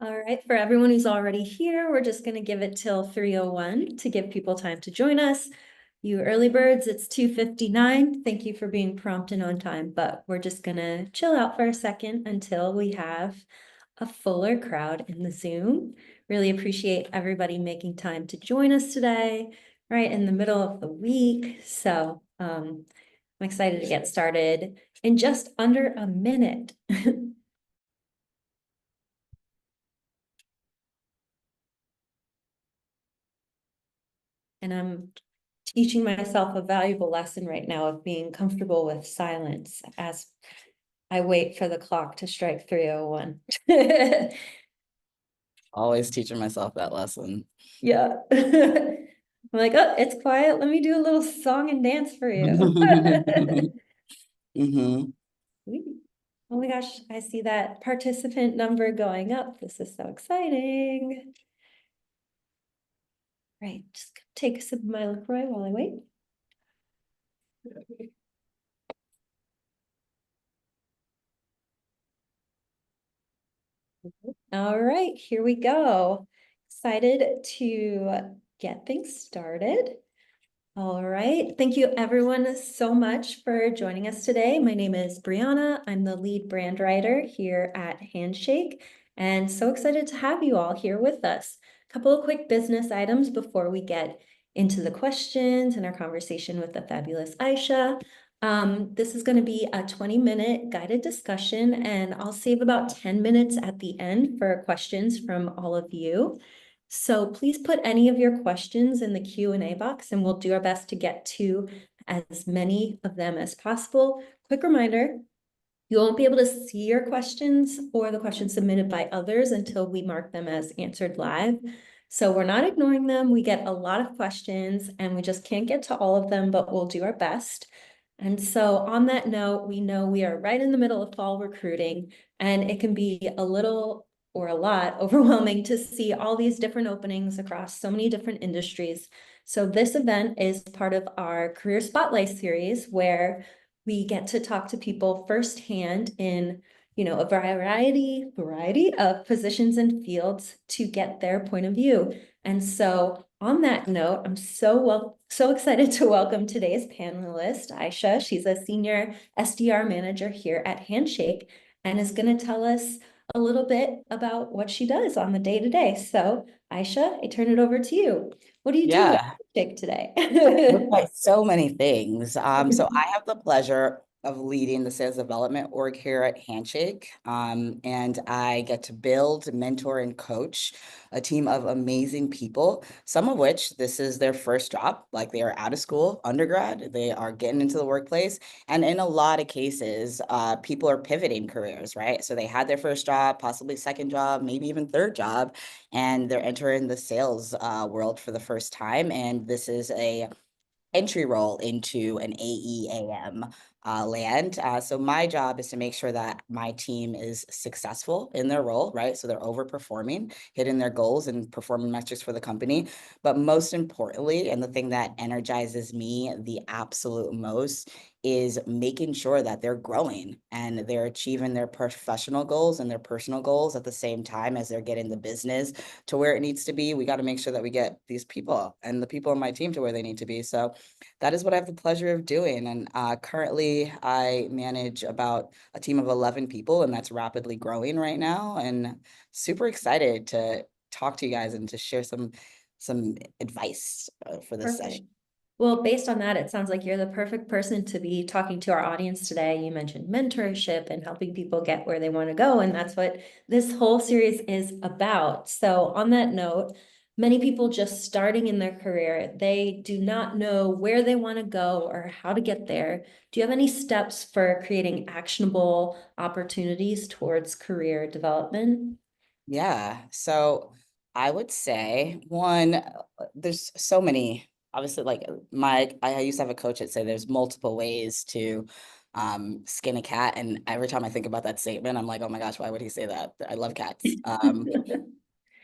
All right, for everyone who's already here, we're just going to give it till 3:01 to give people time to join us. You early birds, it's 2:59. Thank you for being prompt and on time, but we're just going to chill out for a second until we have a fuller crowd in the Zoom. Really appreciate everybody making time to join us today, right in the middle of the week. So I'm excited to get started in just under a minute. And I'm teaching myself a valuable lesson right now of being comfortable with silence as I wait for the clock to strike 3:01. Always teaching myself that lesson. Yeah. I'm like, oh, it's quiet. Let me do a little song and dance for you. Mm-hmm. Oh my gosh, I see that participant number going up. This is so exciting. Right, just take a sip of my LaCroix while I wait. All right, here we go. Excited to get things started. All right, thank you everyone so much for joining us today. My name is Brianna. I'm the lead brand writer here at Handshake, and so excited to have you all here with us. A couple of quick business items before we get into the questions and our conversation with the fabulous Aisha. This is going to be a 20-minute guided discussion, and I'll save about 10 minutes at the end for questions from all of you. So please put any of your questions in the Q&A box, and we'll do our best to get to as many of them as possible. Quick reminder, you won't be able to see your questions or the questions submitted by others until we mark them as answered live. So we're not ignoring them. We get a lot of questions and we just can't get to all of them, but we'll do our best. And so on that note, we know we are right in the middle of fall recruiting, and it can be a little or a lot overwhelming to see all these different openings across so many different industries. So this event is part of our Career Spotlight series, where we get to talk to people firsthand in, a variety of positions and fields to get their point of view. And so on that note, I'm so excited to welcome today's panelist, Aisha. She's a senior SDR manager here at Handshake and is going to tell us a little bit about what she does on the day-to-day. So Aisha, I turn it over to you. What do you do at Yeah, Handshake today? looks like so many things. So I have the pleasure of leading the sales development org here at Handshake. And I get to build, mentor, and coach a team of amazing people, some of which this is their first job, like they are out of school, undergrad, they are getting into the workplace. And in a lot of cases, people are pivoting careers, right? So they had their first job, possibly second job, maybe even third job, and they're entering the sales world for the first time. And this is a entry role into an AEAM land. So my job is to make sure that my team is successful in their role, right? So they're overperforming, hitting their goals and performing metrics for the company. But most importantly, and the thing that energizes me the absolute most, is making sure that they're growing and they're achieving their professional goals and their personal goals at the same time as they're getting the business to where it needs to be. We got to make sure that we get these people and the people on my team to where they need to be. So that is what I have the pleasure of doing. And currently I manage about a team of 11 people, and that's rapidly growing right now. And super excited to talk to you guys and to share some advice for this session. Perfect. Well, based on that, it sounds like you're the perfect person to be talking to our audience today. You mentioned mentorship and helping people get where they want to go, and that's what this whole series is about. So on that note, many people just starting in their career, they do not know where they want to go or how to get there. Do you have any steps for creating actionable opportunities towards career development? Yeah. So I would say one, there's so many, obviously, like I used to have a coach that said there's multiple ways to skin a cat. And every time I think about that statement, I'm like, oh my gosh, why would he say that? I love cats.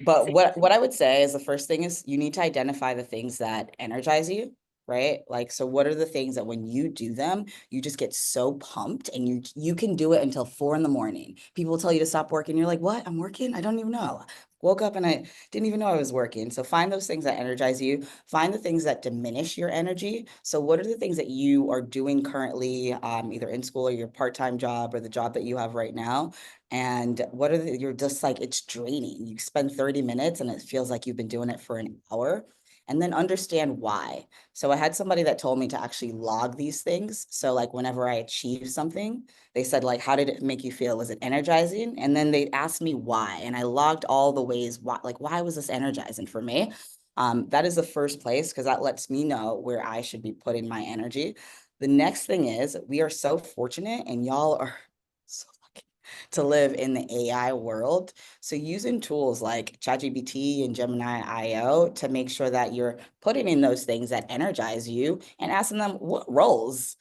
But what I would say is the first thing is you need to identify the things that energize you. right? Like, so what are the things that when you do them, you just get so pumped and you can do it until 4 in the morning. People tell you to stop working. You're like, what? I'm working? I don't even know. Woke up and I didn't even know I was working. So find those things that energize you. Find the things that diminish your energy. So what are the things that you are doing currently, either in school or your part-time job or the job that you have right now? And what are you're just like, it's draining. You spend 30 minutes and it feels like you've been doing it for an hour. And then understand why. So I had somebody that told me to actually log these things. So like whenever I achieve something, they said like, how did it make you feel? Was it energizing? And then they asked me why. And I logged all the ways why, like, why was this energizing for me? That is the first place because that lets me know where I should be putting my energy. The next thing is we are so fortunate and y'all are so lucky to live in the AI world. So using tools like ChatGPT and Gemini IO to make sure that you're putting in those things that energize you and asking them what roles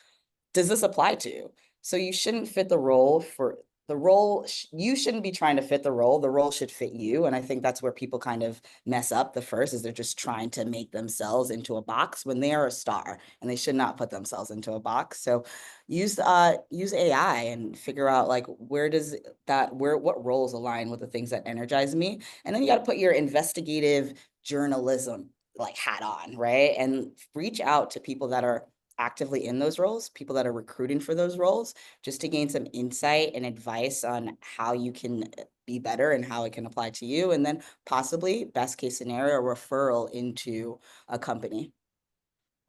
does this apply to? So you shouldn't fit the role for the role. You shouldn't be trying to fit the role. The role should fit you. And I think that's where people kind of mess up the first is they're just trying to make themselves into a box when they are a star and they should not put themselves into a box. So use AI and figure out like what roles align with the things that energize me. And then you got to put your investigative journalism like hat on, right? And reach out to people that are actively in those roles, people that are recruiting for those roles, just to gain some insight and advice on how you can be better and how it can apply to you. And then possibly, best case scenario, a referral into a company.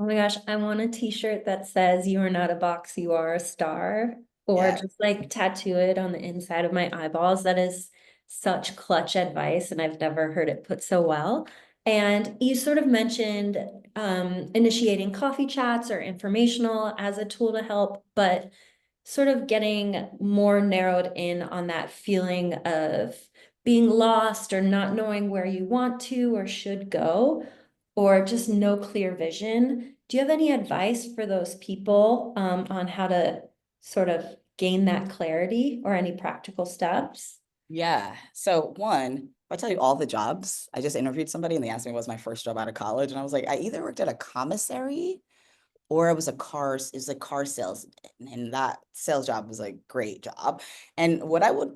Oh my gosh, I want a t-shirt that says you are not a box, you are a star. Or Yeah. just like tattoo it on the inside of my eyeballs. That is such clutch advice, and I've never heard it put so well. And you sort of mentioned initiating coffee chats or informational as a tool to help, but sort of getting more narrowed in on that feeling of being lost or not knowing where you want to or should go, or just no clear vision. Do you have any advice for those people on how to sort of gain that clarity or any practical steps? Yeah. So one, I'll tell you all the jobs. I just interviewed somebody and they asked me what was my first job out of college. And I was like, I either worked at a commissary or it was a car sales, and that sales job was a great job. And what I would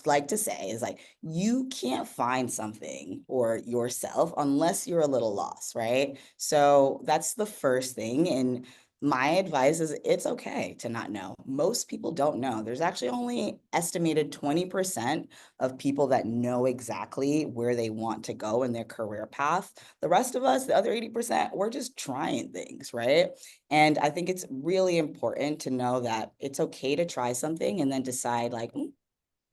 like to say is like you can't find something or yourself unless you're a little lost, right? So that's the first thing. And my advice is it's okay to not know. Most people don't know. There's actually only estimated 20% of people that know exactly where they want to go in their career path. The rest of us, the other 80%, we're just trying things, right? And I think it's really important to know that it's okay to try something and then decide like,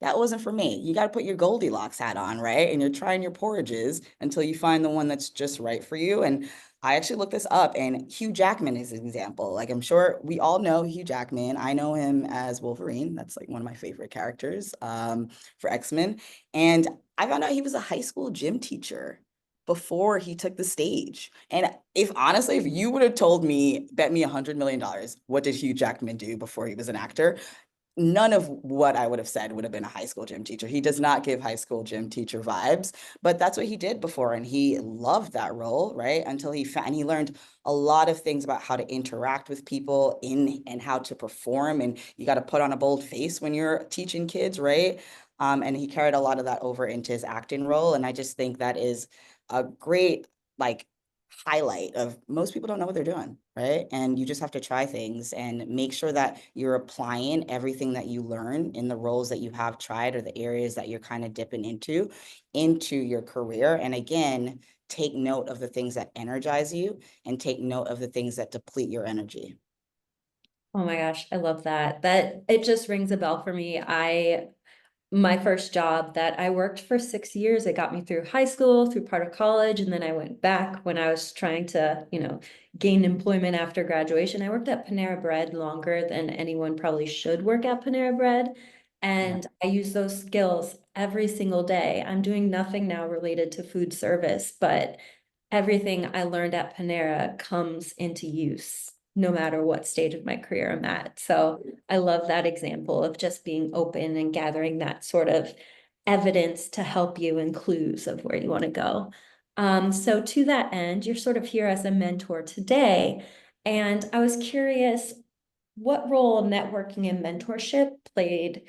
that wasn't for me. You got to put your Goldilocks hat on, right? And you're trying your porridges until you find the one that's just right for you. And I actually looked this up, and Hugh Jackman is an example. Like, I'm sure we all know Hugh Jackman. I know him as Wolverine. That's like one of my favorite characters for X-Men. And I found out he was a high school gym teacher before he took the stage. And if honestly, if you would have told me, bet me $100 million, what did Hugh Jackman do before he was an actor? None of what I would have said would have been a high school gym teacher. He does not give high school gym teacher vibes, but that's what he did before. And he loved that role, right? Until and he learned a lot of things about how to interact with people and how to perform. And you got to put on a bold face when you're teaching kids, right? And he carried a lot of that over into his acting role. And I just think that is a great, like, highlight of most people don't know what they're doing, right? And you just have to try things and make sure that you're applying everything that you learn in the roles that you have tried or the areas that you're kind of dipping into your career. And again, take note of the things that energize you and take note of the things that deplete your energy. Oh my gosh, I love that. That it just rings a bell for me. My first job that I worked for 6 years. It got me through high school, through part of college, and then I went back when I was trying to, gain employment after graduation. I worked at Panera Bread longer than anyone probably should work at Panera Bread. Yeah. And I use those skills every single day. I'm doing nothing now related to food service, but everything I learned at Panera comes into use no matter what stage of my career I'm at. So I love that example of just being open and gathering that sort of evidence to help you and clues of where you want to go. So to that end, you're sort of here as a mentor today. And I was curious what role networking and mentorship played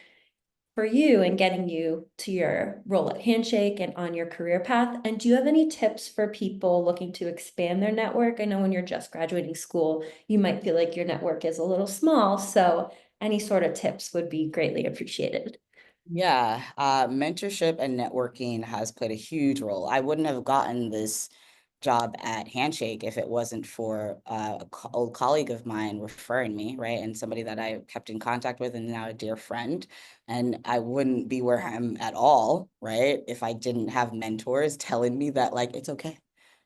for you in getting you to your role at Handshake and on your career path. And do you have any tips for people looking to expand their network? I know when you're just graduating school, you might feel like your network is a little small. So any sort of tips would be greatly appreciated. Yeah, mentorship and networking has played a huge role. I wouldn't have gotten this job at Handshake if it wasn't for old colleague of mine referring me, right? And somebody that I kept in contact with and now a dear friend. And I wouldn't be where I'm at all, right? If I didn't have mentors telling me that, like, it's okay.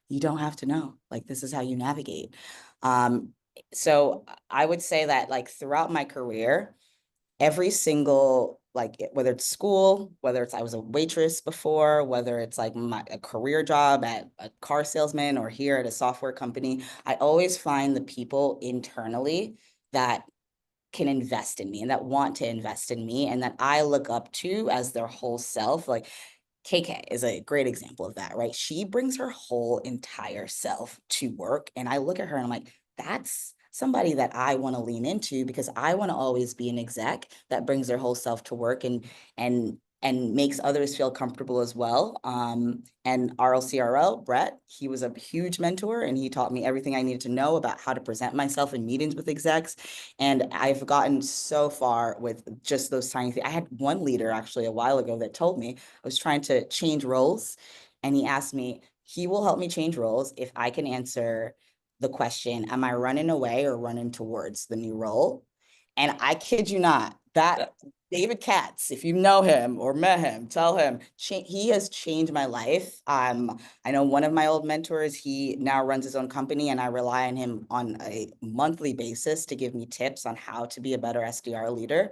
You don't have to know. Like, this is how you navigate. Um, so I would say that, like, throughout my career, every single, like, whether it's school, whether it's I was a waitress before, whether it's like a career job at a car salesman or here at a software company, I always find the people internally that can invest in me and that want to invest in me and that I look up to as their whole self. Like, KK is a great example of that, right? She brings her whole entire self to work. And I look at her and I'm like, that's somebody that I want to lean into because I want to always be an exec that brings their whole self to work and makes others feel comfortable as well. And RLCRL, Brett, he was a huge mentor and he taught me everything I needed to know about how to present myself in meetings with execs. And I've gotten so far with just those tiny things. I had one leader actually a while ago that told me I was trying to change roles, and he asked me, he will help me change roles if I can answer the question, am I running away or running towards the new role? And I kid you not, that David Katz, if you know him or met him, tell him he has changed my life. I know one of my old mentors, he now runs his own company, and I rely on him on a monthly basis to give me tips on how to be a better SDR leader.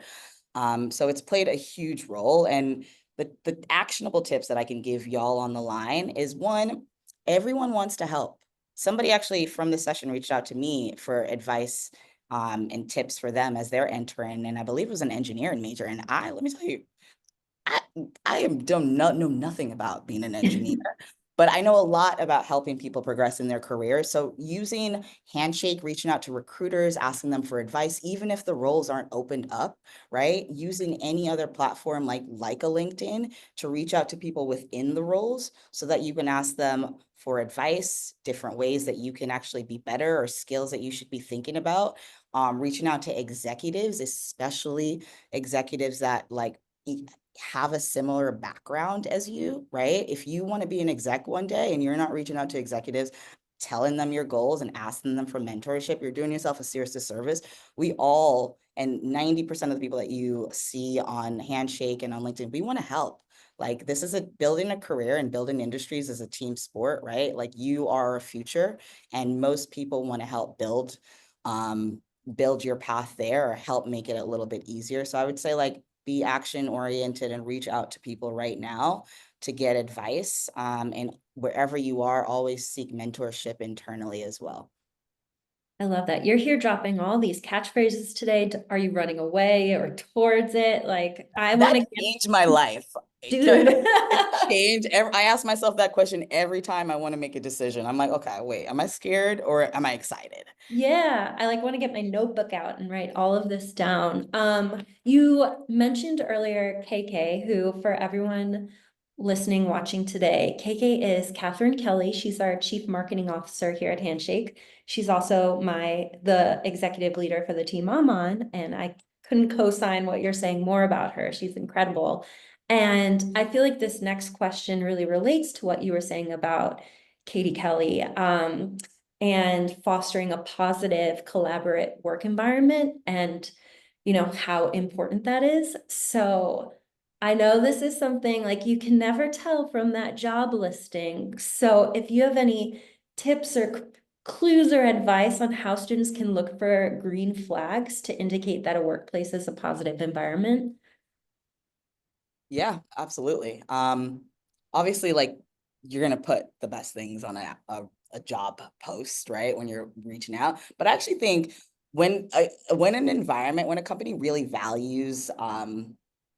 So it's played a huge role. And the actionable tips that I can give y'all on the line is one, everyone wants to help. Somebody actually from the session reached out to me for advice and tips for them as they're entering. And I believe it was an engineering major. And let me tell you, I, don't know nothing about being an engineer, but I know a lot about helping people progress in their careers. So using Handshake, reaching out to recruiters, asking them for advice, even if the roles aren't opened up, right? Using any other platform like a LinkedIn to reach out to people within the roles so that you can ask them for advice, different ways that you can actually be better or skills that you should be thinking about. Reaching out to executives, especially executives that have a similar background as you, right? If you want to be an exec one day and you're not reaching out to executives, telling them your goals and asking them for mentorship, you're doing yourself a serious disservice. We all, and 90% of the people that you see on Handshake and on LinkedIn, we want to help. Like, this is building a career and building industries is a team sport, right? Like, you are a future, and most people want to help build your path there or help make it a little bit easier. So I would say, like, be action oriented and reach out to people right now to get advice. And wherever you are, always seek mentorship internally as well. I love that. You're here dropping all these catchphrases today. Are you running away or towards it? Like, I want That to get, changed my life. dude. It changed. I ask myself that question every time I want to make a decision. I'm like, okay, wait, am I scared or am I excited? Yeah, I like want to get my notebook out and write all of this down. You mentioned earlier KK, who for everyone listening, watching today, KK is Catherine Kelly. She's our Chief Marketing Officer here at Handshake. She's also the executive leader for the team I'm on, and I couldn't co-sign what you're saying more about her. She's incredible. And I feel like this next question really relates to what you were saying about Katie Kelly. And fostering a positive collaborate work environment and how important that is. So I know this is something like you can never tell from that job listing. So if you have any tips or clues or advice on how students can look for green flags to indicate that a workplace is a positive environment. Yeah, absolutely. Obviously, like, you're gonna put the best things on a job post, right? When you're reaching out. But I actually think when an environment, when a company really values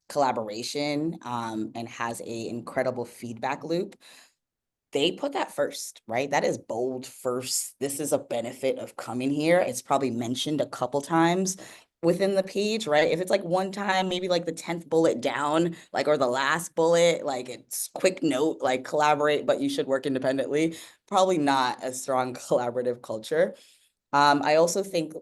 collaboration and has a incredible feedback loop, they put that first, right? That is bold first. This is a benefit of coming here. It's probably mentioned a couple times within the page, right? If it's like one time, maybe like the 10th bullet down, like, or the last bullet, like it's quick note, like collaborate, but you should work independently. Probably not a strong collaborative culture. I also think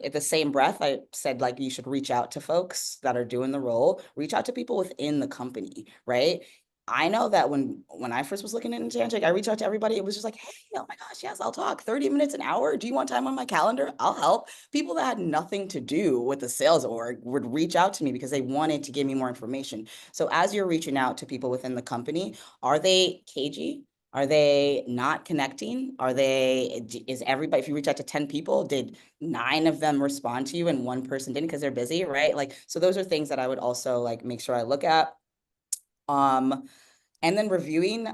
at the same breath, I said like you should reach out to folks that are doing the role, reach out to people within the company, right? I know that when I first was looking into Handshake, I reached out to everybody. It was just like, hey, oh my gosh, yes, I'll talk 30 minutes an hour. Do you want time on my calendar? I'll help. People that had nothing to do with the sales org would reach out to me because they wanted to give me more information. So as you're reaching out to people within the company, are they cagey? Are they not connecting? Is everybody, if you reach out to 10 people, did 9 of them respond to you and 1 person didn't because they're busy, right? Like, so those are things that I would also like make sure I look at. Um, and then reviewing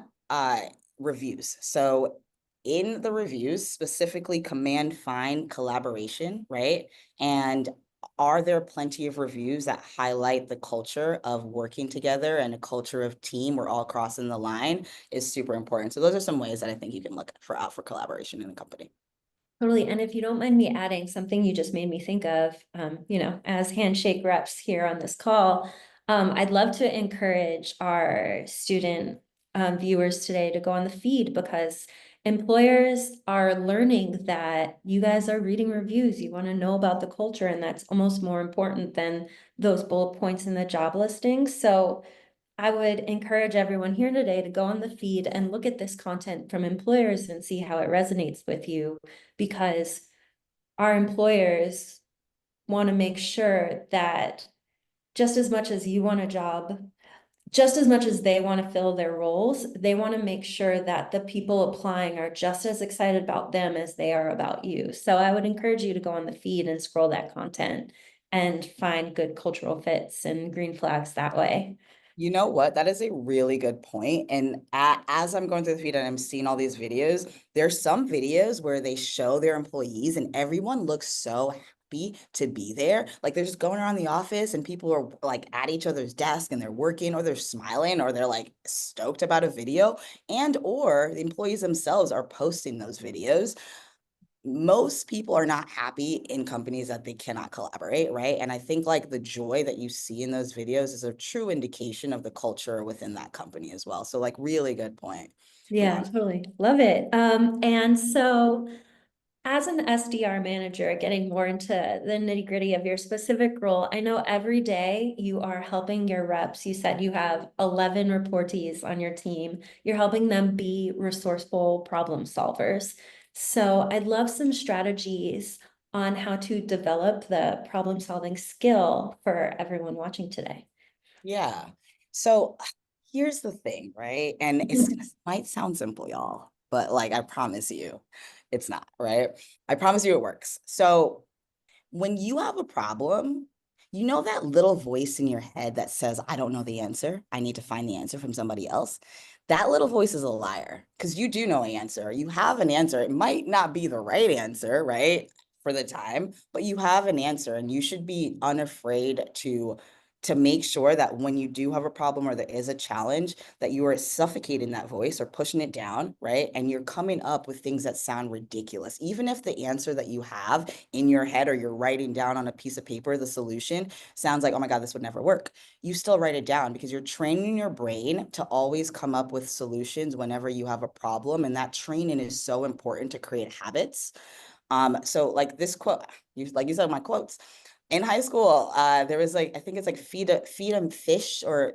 reviews. So in the reviews, specifically command find collaboration, right? And are there plenty of reviews that highlight the culture of working together and a culture of team? We're all crossing the line is super important. So those are some ways that I think you can look for out for collaboration in a company. Totally. And if you don't mind me adding something you just made me think of, as handshake reps here on this call, I'd love to encourage our student viewers today to go on the feed because employers are learning that you guys are reading reviews. You want to know about the culture, and that's almost more important than those bullet points in the job listing. So I would encourage everyone here today to go on the feed and look at this content from employers and see how it resonates with you, because our employers want to make sure that just as much as you want a job, just as much as they want to fill their roles, they want to make sure that the people applying are just as excited about them as they are about you. So I would encourage you to go on the feed and scroll that content and find good cultural fits and green flags that way. You know what? That is a really good point. And as I'm going through the feed and I'm seeing all these videos, there's some videos where they show their employees and everyone looks so happy to be there. Like they're just going around the office and people are like at each other's desk and they're working or they're smiling or they're like stoked about a video and or the employees themselves are posting those videos. Most people are not happy in companies that they cannot collaborate, right? And I think like the joy that you see in those videos is a true indication of the culture within that company as well. So like really good point. Yeah, totally. Love it. And so as an SDR manager, getting more into the nitty-gritty of your specific role, I know every day you are helping your reps. You said you have 11 reportees on your team. You're helping them be resourceful problem solvers. So I'd love some strategies on how to develop the problem-solving skill for everyone watching today. Yeah. So here's the thing, right? And it's gonna might sound simple, y'all, but like I promise you, it's not, right? I promise you it works. So when you have a problem, you know that little voice in your head that says, I don't know the answer. I need to find the answer from somebody else. That little voice is a liar because you do know an answer. You have an answer. It might not be the right answer, right? For the time, but you have an answer and you should be unafraid to make sure that when you do have a problem or there is a challenge that you are suffocating that voice or pushing it down, right? And you're coming up with things that sound ridiculous. Even if the answer that you have in your head or you're writing down on a piece of paper, the solution sounds like, oh my God, this would never work. You still write it down because you're training your brain to always come up with solutions whenever you have a problem. And that training is so important to create habits. So like this quote, like you said, my quotes in high school, there was like, I think it's like feed a fish or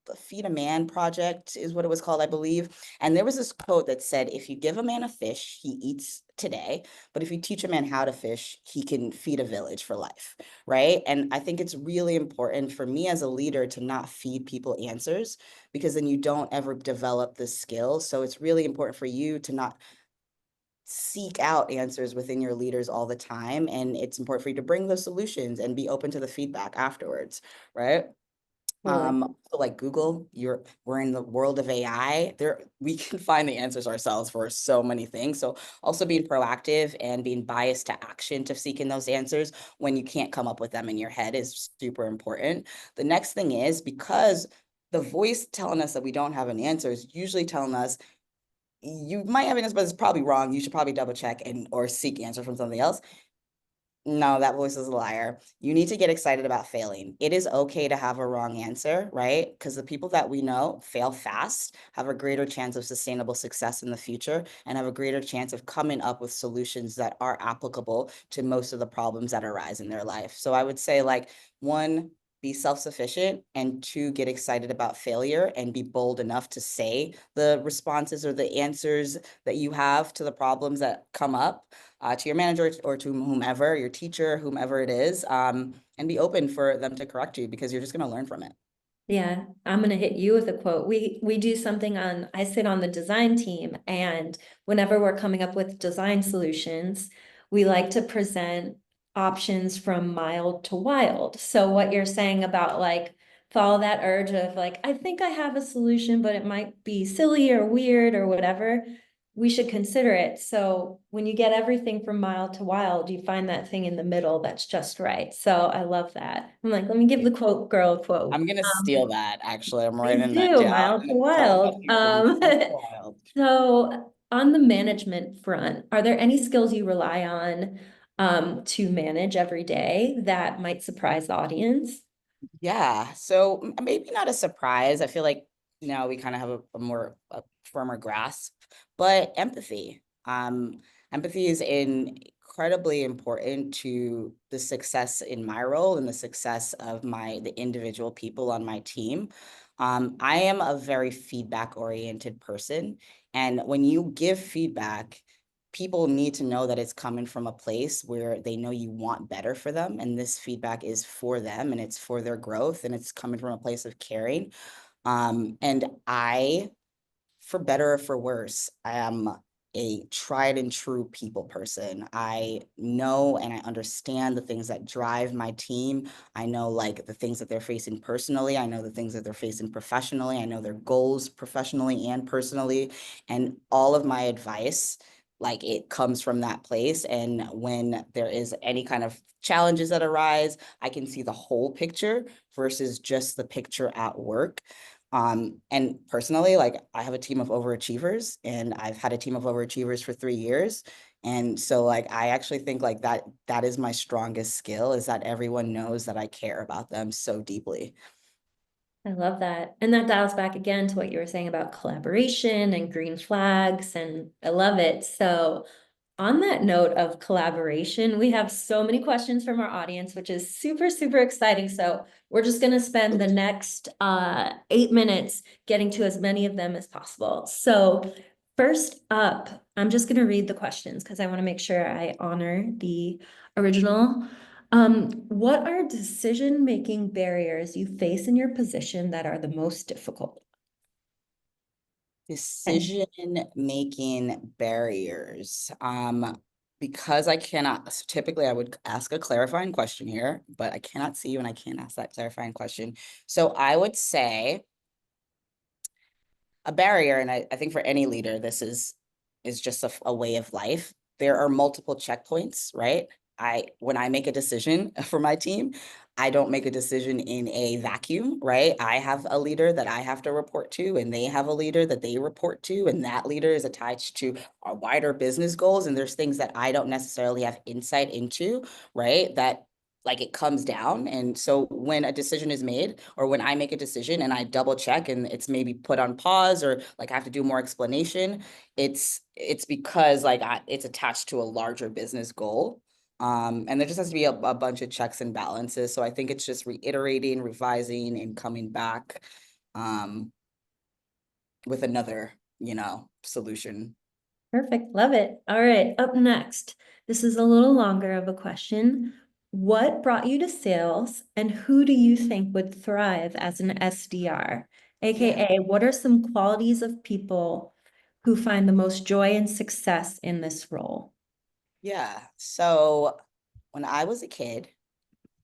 the Feed a Man project is what it was called, I believe. And there was this quote that said, if you give a man a fish, he eats today. But if you teach a man how to fish, he can feed a village for life. Right. And I think it's really important for me as a leader to not feed people answers because then you don't ever develop the skills. So it's really important for you to not seek out answers within your leaders all the time. And it's important for you to bring those solutions and be open to the feedback afterwards. Right. Totally. So like Google, we're in the world of AI. There we can find the answers ourselves for so many things. So also being proactive and being biased to action to seeking those answers when you can't come up with them in your head is super important. The next thing is because the voice telling us that we don't have an answer is usually telling us you might have an answer, but it's probably wrong. You should probably double check and or seek answer from something else. No, that voice is a liar. You need to get excited about failing. It is okay to have a wrong answer, right? Because the people that we know fail fast, have a greater chance of sustainable success in the future, and have a greater chance of coming up with solutions that are applicable to most of the problems that arise in their life. So I would say, like, one, be self-sufficient, and two, get excited about failure and be bold enough to say the responses or the answers that you have to the problems that come up, to your manager or to whomever, your teacher, whomever it is, and be open for them to correct you because you're just going to learn from it. Yeah, I'm gonna hit you with a quote. We do something on, I sit on the design team, and whenever we're coming up with design solutions, we like to present options from mild to wild. So what you're saying about like follow that urge of like, I think I have a solution, but it might be silly or weird or whatever, we should consider it. So when you get everything from mild to wild, you find that thing in the middle that's just right. So I love that. I'm like, let me give the quote girl a quote. I'm gonna steal that, actually. I'm I writing that do, down. mild to Talk about wild. you from wild. So on the management front, are there any skills you rely on to manage every day that might surprise the audience? Yeah, so maybe not a surprise. I feel like now we kind of have a more a firmer grasp, but empathy. Empathy is incredibly important to the success in my role and the success of the individual people on my team. I am a very feedback oriented person, and when you give feedback, people need to know that it's coming from a place where they know you want better for them, and this feedback is for them and it's for their growth and it's coming from a place of caring. And I, for better or for worse, I am a tried and true people person. I know and I understand the things that drive my team. I know, like, the things that they're facing personally. I know the things that they're facing professionally. I know their goals professionally and personally. And all of my advice, like, it comes from that place. And when there is any kind of challenges that arise, I can see the whole picture versus just the picture at work. And personally, like, I have a team of overachievers and I've had a team of overachievers for 3 years. And so, like, I actually think, like, that is my strongest skill, is that everyone knows that I care about them so deeply. I love that. And that dials back again to what you were saying about collaboration and green flags, and I love it. So on that note of collaboration, we have so many questions from our audience, which is super, super exciting. So we're just going to spend the next 8 minutes getting to as many of them as possible. So first up, I'm just going to read the questions because I want to make sure I honor the original. What are decision-making barriers you face in your position that are the most difficult? And Decision-making barriers. Because I cannot, so typically I would ask a clarifying question here, but I cannot see you and I can't ask that clarifying question. So I would say a barrier, and I think for any leader, this is just a way of life. There are multiple checkpoints, right? When I make a decision for my team, I don't make a decision in a vacuum, right? I have a leader that I have to report to, and they have a leader that they report to, and that leader is attached to our wider business goals. And there's things that I don't necessarily have insight into, right? That, like, it comes down. And so when a decision is made, or when I make a decision and I double check and it's maybe put on pause, or like I have to do more explanation, it's because, like, it's attached to a larger business goal. And there just has to be a bunch of checks and balances. So I think it's just reiterating, revising, and coming back um, with another, solution. perfect, love it. All right, up next. This is a little longer of a question. What brought you to sales and who do you think would thrive as an SDR? Yeah. AKA, what are some qualities of people who find the most joy and success in this role? Yeah. So when I was a kid,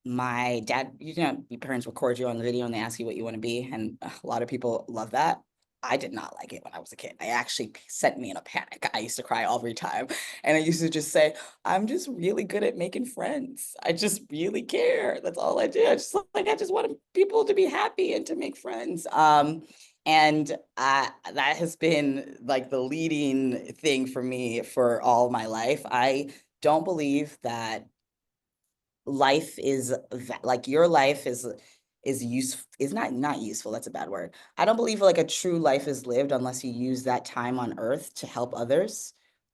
my dad, your parents record you on the video and they ask you what you want to be. And a lot of people love that. I did not like it when I was a kid. I actually sent me in a panic. I used to cry every time. And I used to just say, I'm just really good at making friends. I just really care. That's all I do. I just want people to be happy and to make friends. And that has been like the leading thing for me for all my life. I don't believe that life is like your life is useful, is not useful, that's a bad word. I don't believe like a true life is lived unless you use that time on earth to help others.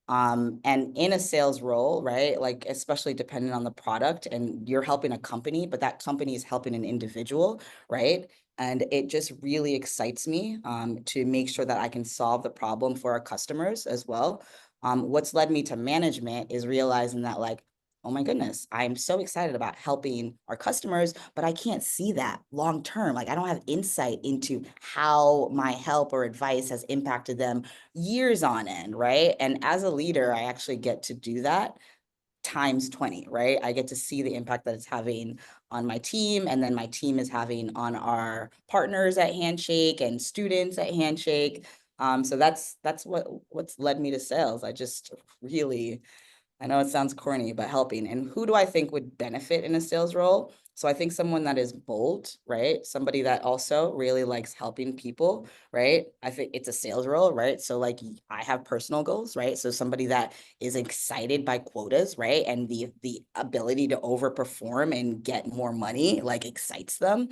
And in a sales role, right, like especially depending on the product, and you're helping a company but that company is helping an individual, right? And it just really excites me to make sure that I can solve the problem for our customers as well. What's led me to management is realizing that like, oh my goodness, I'm so excited about helping our customers, but I can't see that long term. Like I don't have insight into how my help or advice has impacted them years on end, right? And as a leader, I actually get to do that times 20, right? I get to see the impact that it's having on my team, and then my team is having on our partners at Handshake and students at Handshake. So that's what's led me to sales. I just really, I know it sounds corny, but helping. And who do I think would benefit in a sales role? So I think someone that is bold, right? Somebody that also really likes helping people, right? I think it's a sales role, right? So like I have personal goals, right? So somebody that is excited by quotas, right? And the ability to overperform and get more money like excites them.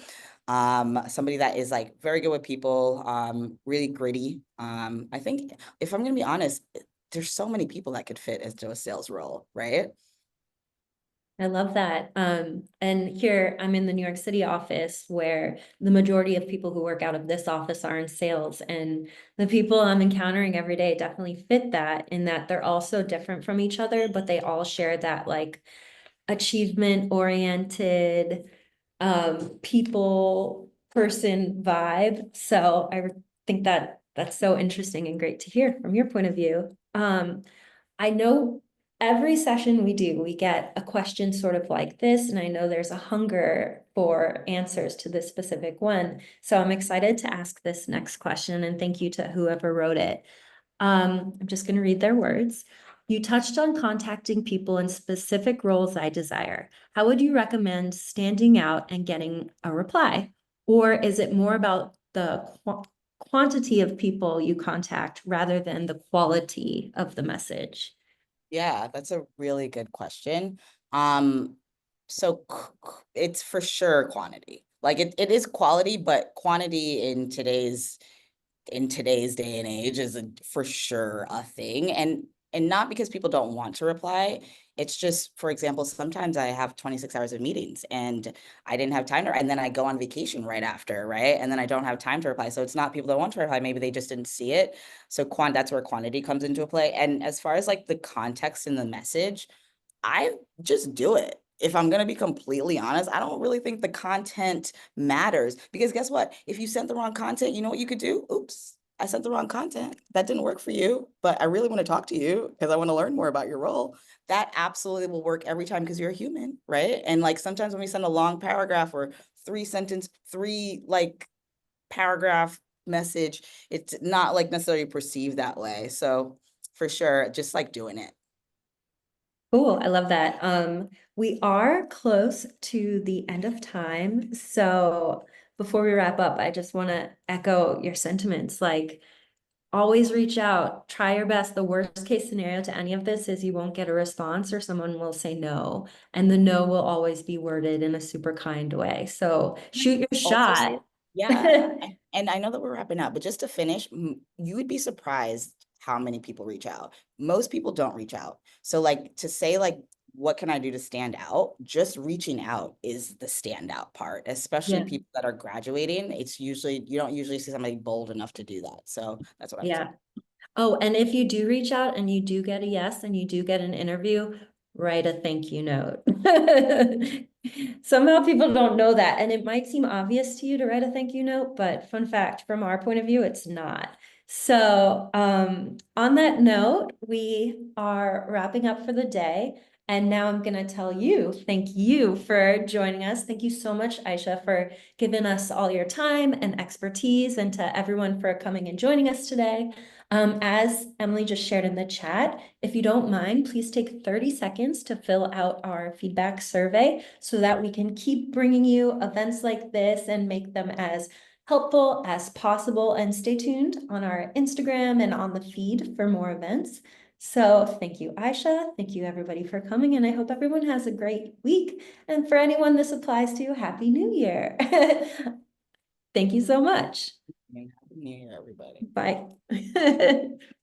Somebody that is like very good with people, really gritty. I think if I'm gonna be honest, there's so many people that could fit into a sales role, right? I love that. And here I'm in the New York City office where the majority of people who work out of this office are in sales. And the people I'm encountering every day definitely fit that in that they're all so different from each other, but they all share that like achievement oriented, people person vibe. So I think that that's so interesting and great to hear from your point of view. I know every session we do, we get a question sort of like this, and I know there's a hunger for answers to this specific one. So I'm excited to ask this next question, and thank you to whoever wrote it. I'm just going to read their words. You touched on contacting people in specific roles I desire. How would you recommend standing out and getting a reply? Or is it more about the quantity of people you contact rather than the quality of the message? Yeah, that's a really good question. Um, so it's for sure quantity. Like it is quality, but quantity in today's day and age is for sure a thing. And not because people don't want to reply. It's just, for example, sometimes I have 26 hours of meetings and I didn't have time to, and then I go on vacation right after, right? And then I don't have time to reply. So it's not people that want to reply, maybe they just didn't see it. So that's where quantity comes into play. And as far as like the context in the message, I just do it. If I'm going to be completely honest, I don't really think the content matters because guess what? If you sent the wrong content, you know what you could do? Oops, I sent the wrong content. That didn't work for you, but I really want to talk to you because I want to learn more about your role. That absolutely will work every time because you're a human, right? And like sometimes when we send a long paragraph or three like paragraph message, it's not like necessarily perceived that way. So for sure, just like doing it. Cool, I love that. We are close to the end of time. So before we wrap up, I just want to echo your sentiments. Like, always reach out, try your best. The worst case scenario to any of this is you won't get a response or someone will say no. And the no will always be worded in a super kind way. So shoot your Also say, shot. yeah, and I know that we're wrapping up, but just to finish, you would be surprised how many people reach out. Most people don't reach out. So like to say like, what can I do to stand out? Just reaching out is the standout part, especially Yeah. people that are graduating. It's usually, you don't usually see somebody bold enough to do that. So that's what I would say. Yeah. Oh, and if you do reach out and you do get a yes and you do get an interview, write a thank you note. Somehow people don't know that, and it might seem obvious to you to write a thank you note, but fun fact, from our point of view, it's not. So, on that note, we are wrapping up for the day. And now I'm going to tell you, thank you for joining us. Thank you so much, Aisha, for giving us all your time and expertise, and to everyone for coming and joining us today. As Emily just shared in the chat, if you don't mind, please take 30 seconds to fill out our feedback survey so that we can keep bringing you events like this and make them as helpful as possible, and stay tuned on our Instagram and on the feed for more events. So thank you, Aisha. Thank you, everybody, for coming, and I hope everyone has a great week. And for anyone this applies to, Happy New Year. Thank you so much. Happy New Year, everybody. Bye.